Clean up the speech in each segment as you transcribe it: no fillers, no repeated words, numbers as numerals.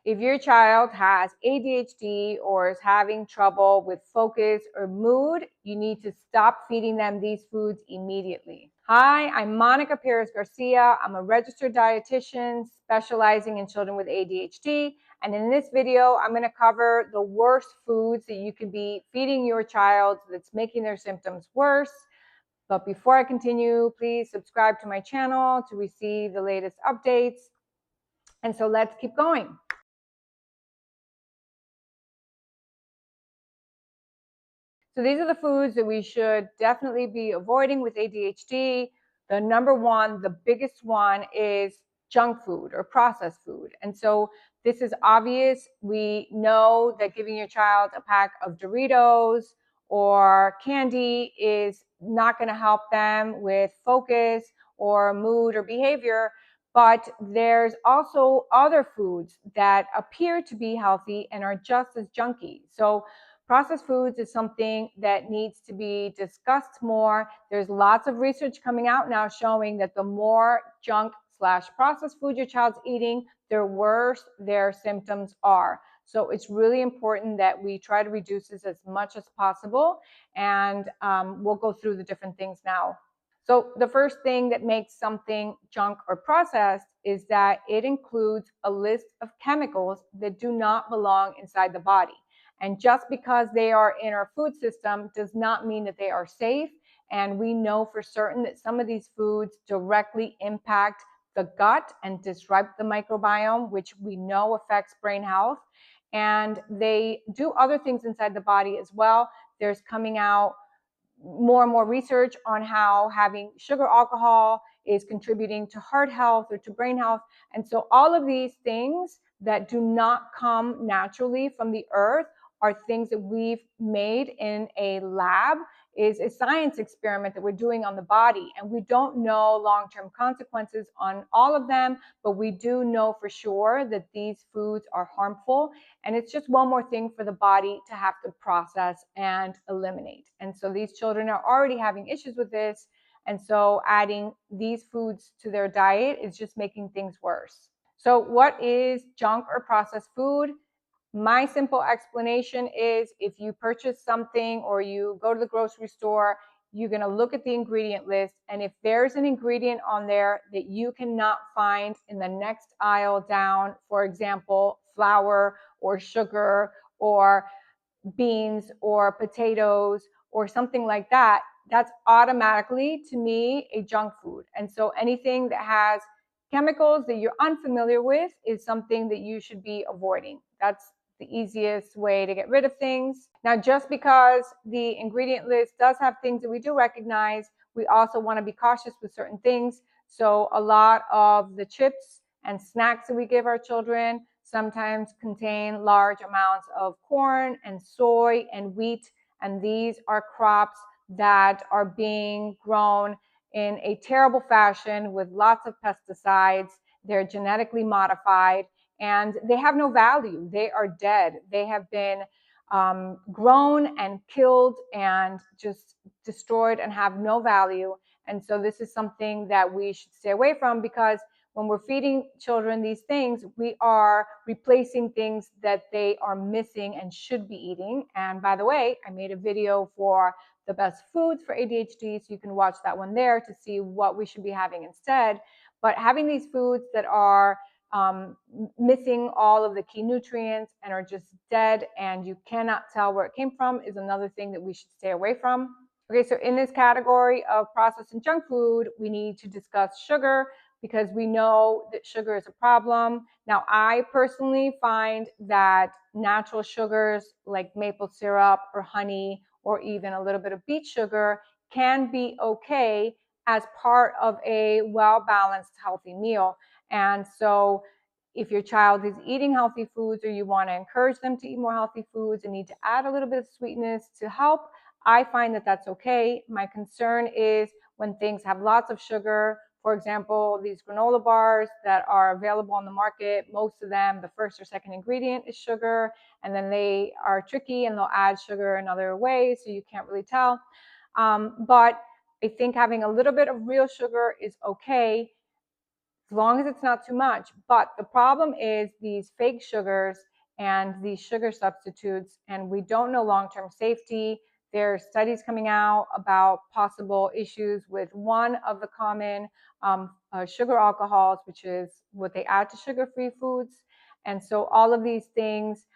If your child has ADHD or is having trouble with focus or mood, you need to stop feeding them these foods immediately. Hi, I'm Monica Perez Garcia. I'm a registered dietitian specializing in children with ADHD. And in this video, I'm going to cover the worst foods that you could be feeding your child that's making their symptoms worse. But before I continue, please subscribe to my channel to receive the latest updates. And so let's keep going. So these are the foods that we should definitely be avoiding with ADHD. The number one, the biggest one is junk food or processed food. And so this is obvious. We know that giving your child a pack of Doritos or candy is not going to help them with focus or mood or behavior. But there's also other foods that appear to be healthy and are just as junky. So processed foods is something that needs to be discussed more. There's lots of research coming out now showing that the more junk / processed food your child's eating, the worse their symptoms are. So it's really important that we try to reduce this as much as possible. And we'll go through the different things now. So the first thing that makes something junk or processed is that it includes a list of chemicals that do not belong inside the body. And just because they are in our food system does not mean that they are safe. And we know for certain that some of these foods directly impact the gut and disrupt the microbiome, which we know affects brain health. And they do other things inside the body as well. There's coming out more and more research on how having sugar alcohol is contributing to heart health or to brain health. And so all of these things that do not come naturally from the earth are things that we've made in a lab, is a science experiment that we're doing on the body. And we don't know long-term consequences on all of them, but we do know for sure that these foods are harmful. And it's just one more thing for the body to have to process and eliminate. And so these children are already having issues with this. And so adding these foods to their diet is just making things worse. So what is junk or processed food? My simple explanation is if you purchase something or you go to the grocery store, you're going to look at the ingredient list. And if there's an ingredient on there that you cannot find in the next aisle down, for example, flour or sugar or beans or potatoes or something like that, that's automatically, to me, a junk food. And so anything that has chemicals that you're unfamiliar with is something that you should be avoiding. That's the easiest way to get rid of things. Now, just because the ingredient list does have things that we do recognize, we also want to be cautious with certain things. So a lot of the chips and snacks that we give our children sometimes contain large amounts of corn and soy and wheat. And these are crops that are being grown in a terrible fashion with lots of pesticides. They're genetically modified and they have no value. They are dead. They have been grown and killed and just destroyed and have no value. And so this is something that we should stay away from, because when we're feeding children these things, we are replacing things that they are missing and should be eating. And by the way, I made a video for the best foods for ADHD, so you can watch that one there to see what we should be having instead. But having these foods that are missing all of the key nutrients and are just dead and you cannot tell where it came from is another thing that we should stay away from. Okay, so in this category of processed and junk food, we need to discuss sugar, because we know that sugar is a problem. Now, I personally find that natural sugars like maple syrup or honey or even a little bit of beet sugar can be okay as part of a well-balanced, healthy meal. And so if your child is eating healthy foods or you want to encourage them to eat more healthy foods and need to add a little bit of sweetness to help, I find that that's okay. My concern is when things have lots of sugar. For example, these granola bars that are available on the market, most of them, the first or second ingredient is sugar, and then they are tricky and they'll add sugar in other ways, so you can't really tell. But I think having a little bit of real sugar is okay. as long as it's not too much. But the problem is these fake sugars and these sugar substitutes, and we don't know long-term safety. There are studies coming out about possible issues with one of the common sugar alcohols, which is what they add to sugar-free foods. And so all of these things,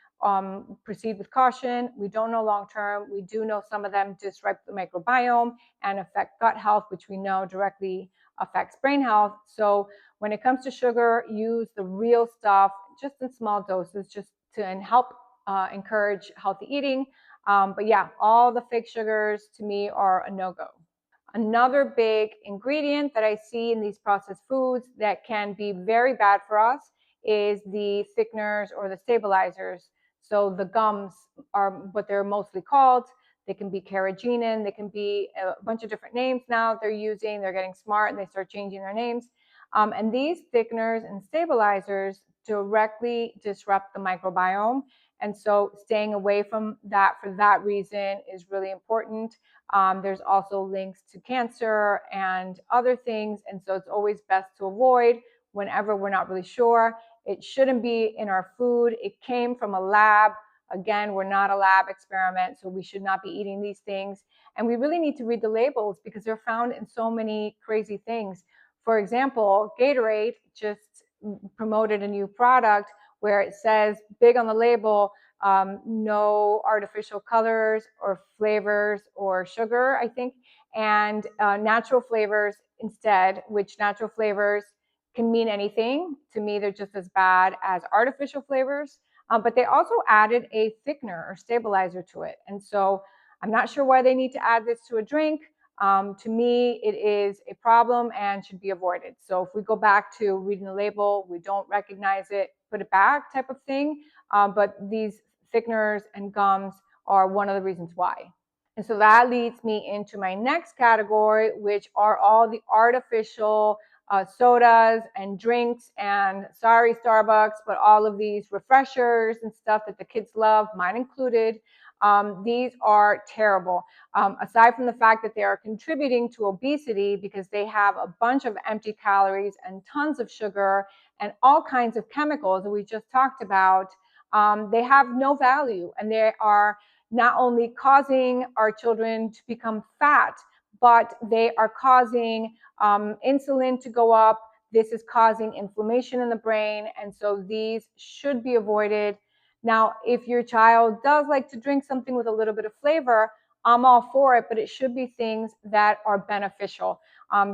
proceed with caution. We don't know long term. We do know some of them disrupt the microbiome and affect gut health, which we know directly affects brain health. So when it comes to sugar, use the real stuff just in small doses, just to help encourage healthy eating. But yeah, all the fake sugars to me are a no-go. Another big ingredient that I see in these processed foods that can be very bad for us is the thickeners or the stabilizers. So the gums are what they're mostly called. They can be carrageenan. They can be a bunch of different names now they're using. They're getting smart and they start changing their names. And these thickeners and stabilizers directly disrupt the microbiome. And so staying away from that for that reason is really important. There's also links to cancer and other things. And so it's always best to avoid whenever we're not really sure. It shouldn't be in our food. It came from a lab. Again, we're not a lab experiment, so we should not be eating these things. And we really need to read the labels because they're found in so many crazy things. For example, Gatorade just promoted a new product where it says big on the label, no artificial colors or flavors or sugar, I think, and natural flavors instead, which natural flavors can mean anything. To me, they're just as bad as artificial flavors. But they also added a thickener or stabilizer to it. And so I'm not sure why they need to add this to a drink. To me, it is a problem and should be avoided. So if we go back to reading the label, we don't recognize it, put it back type of thing. But these thickeners and gums are one of the reasons why. And so that leads me into my next category, which are all the artificial sodas and drinks, and sorry Starbucks, but all of these refreshers and stuff that the kids love, mine included. These are terrible. Aside from the fact that they are contributing to obesity because they have a bunch of empty calories and tons of sugar and all kinds of chemicals that we just talked about, they have no value, and they are not only causing our children to become fat, but they are causing insulin to go up. This is causing inflammation in the brain, and so these should be avoided. Now, if your child does like to drink something with a little bit of flavor, I'm all for it, but it should be things that are beneficial.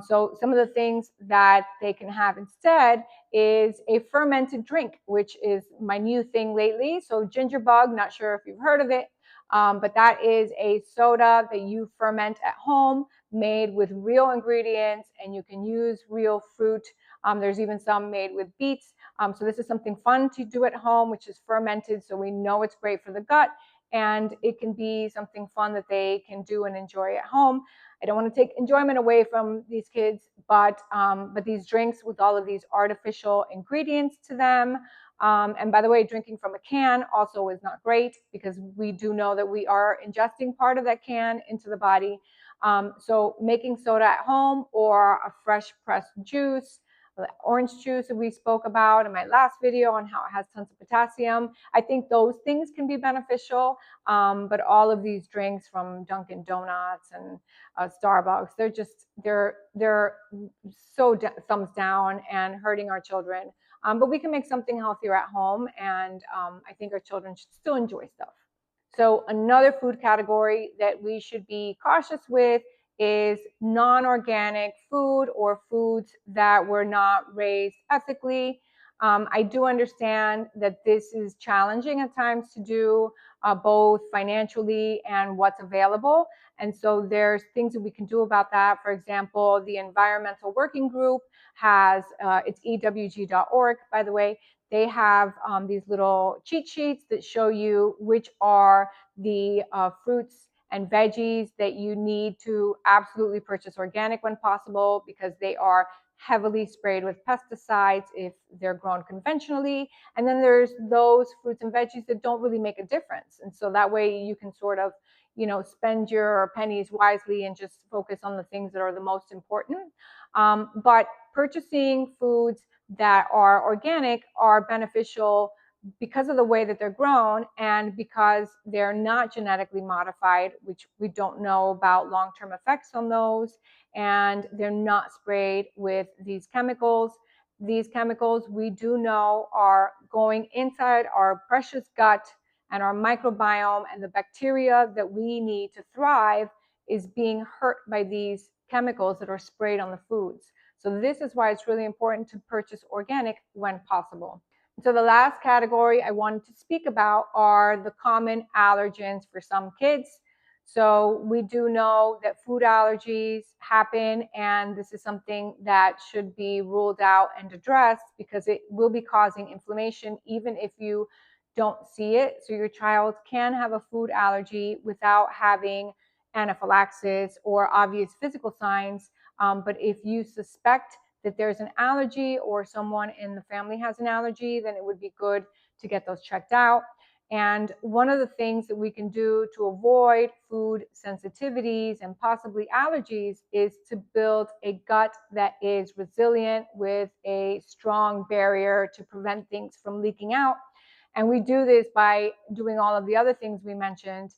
So some of the things that they can have instead is a fermented drink, which is my new thing lately. So ginger bug, not sure if you've heard of it, but that is a soda that you ferment at home, made with real ingredients, and you can use real fruit. There's even some made with beets. So this is something fun to do at home, which is fermented, so we know it's great for the gut, and it can be something fun that they can do and enjoy at home. I don't want to take enjoyment away from these kids, but these drinks with all of these artificial ingredients to them. And by the way, drinking from a can also is not great because we do know that we are ingesting part of that can into the body. So making soda at home or a fresh pressed juice, orange juice that we spoke about in my last video on how it has tons of potassium. I think those things can be beneficial, but all of these drinks from Dunkin' Donuts and Starbucks, they're so thumbs down and hurting our children. But we can make something healthier at home, and I think our children should still enjoy stuff. So another food category that we should be cautious with is non-organic food or foods that were not raised ethically. I do understand that this is challenging at times to do, both financially and what's available. And so there's things that we can do about that. For example, the Environmental Working Group has, it's ewg.org, by the way. They have these little cheat sheets that show you which are the fruits and veggies that you need to absolutely purchase organic when possible, because they are heavily sprayed with pesticides if they're grown conventionally. And then there's those fruits and veggies that don't really make a difference. And so that way you can sort of, spend your pennies wisely and just focus on the things that are the most important. But purchasing foods that are organic are beneficial because of the way that they're grown and because they're not genetically modified, which we don't know about long-term effects on those, and they're not sprayed with these chemicals. These chemicals we do know are going inside our precious gut and our microbiome, and the bacteria that we need to thrive is being hurt by these chemicals that are sprayed on the foods. So this is why it's really important to purchase organic when possible. So the last category I wanted to speak about are the common allergens for some kids. So we do know that food allergies happen, and this is something that should be ruled out and addressed because it will be causing inflammation even if you don't see it. So your child can have a food allergy without having anaphylaxis or obvious physical signs. But if you suspect that there's an allergy or someone in the family has an allergy, then it would be good to get those checked out. And one of the things that we can do to avoid food sensitivities and possibly allergies is to build a gut that is resilient with a strong barrier to prevent things from leaking out. And we do this by doing all of the other things we mentioned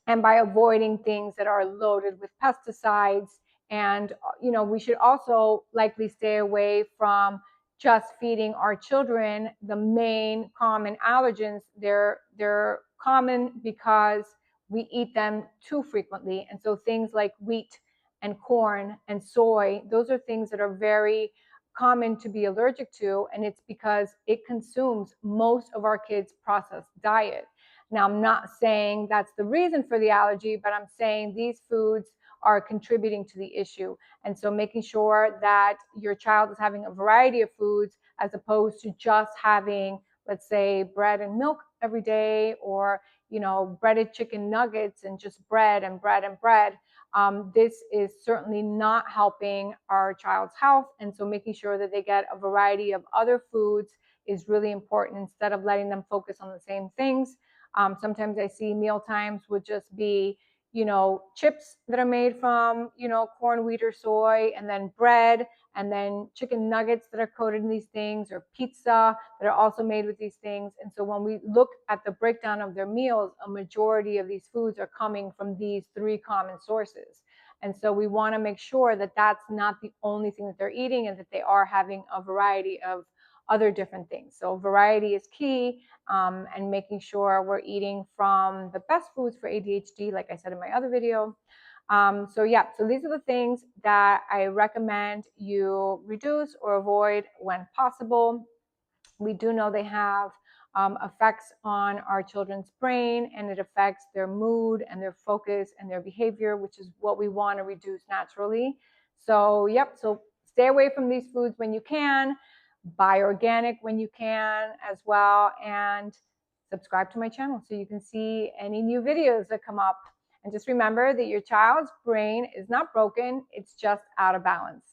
and by avoiding things that are loaded with pesticides. And we should also likely stay away from just feeding our children the main common allergens. They're common because we eat them too frequently, and so things like wheat and corn and soy, those are things that are very common to be allergic to, and it's because it consumes most of our kids' processed diet. Now, I'm not saying that's the reason for the allergy, but I'm saying these foods are contributing to the issue. And so making sure that your child is having a variety of foods as opposed to just having, let's say, bread and milk every day, or breaded chicken nuggets and just bread and bread and bread. This is certainly not helping our child's health. And so making sure that they get a variety of other foods is really important instead of letting them focus on the same things. Sometimes I see meal times would just be, chips that are made from, corn, wheat, or soy, and then bread, and then chicken nuggets that are coated in these things, or pizza that are also made with these things. And so when we look at the breakdown of their meals, a majority of these foods are coming from these three common sources. And so we want to make sure that that's not the only thing that they're eating, and that they are having a variety of other different things. So variety is key, and making sure we're eating from the best foods for ADHD, like I said in my other video. So these are the things that I recommend you reduce or avoid when possible. We do know they have effects on our children's brain, and it affects their mood and their focus and their behavior, which is what we want to reduce naturally. So stay away from these foods when you can, buy organic when you can as well, and subscribe to my channel so you can see any new videos that come up. And just remember that your child's brain is not broken, it's just out of balance.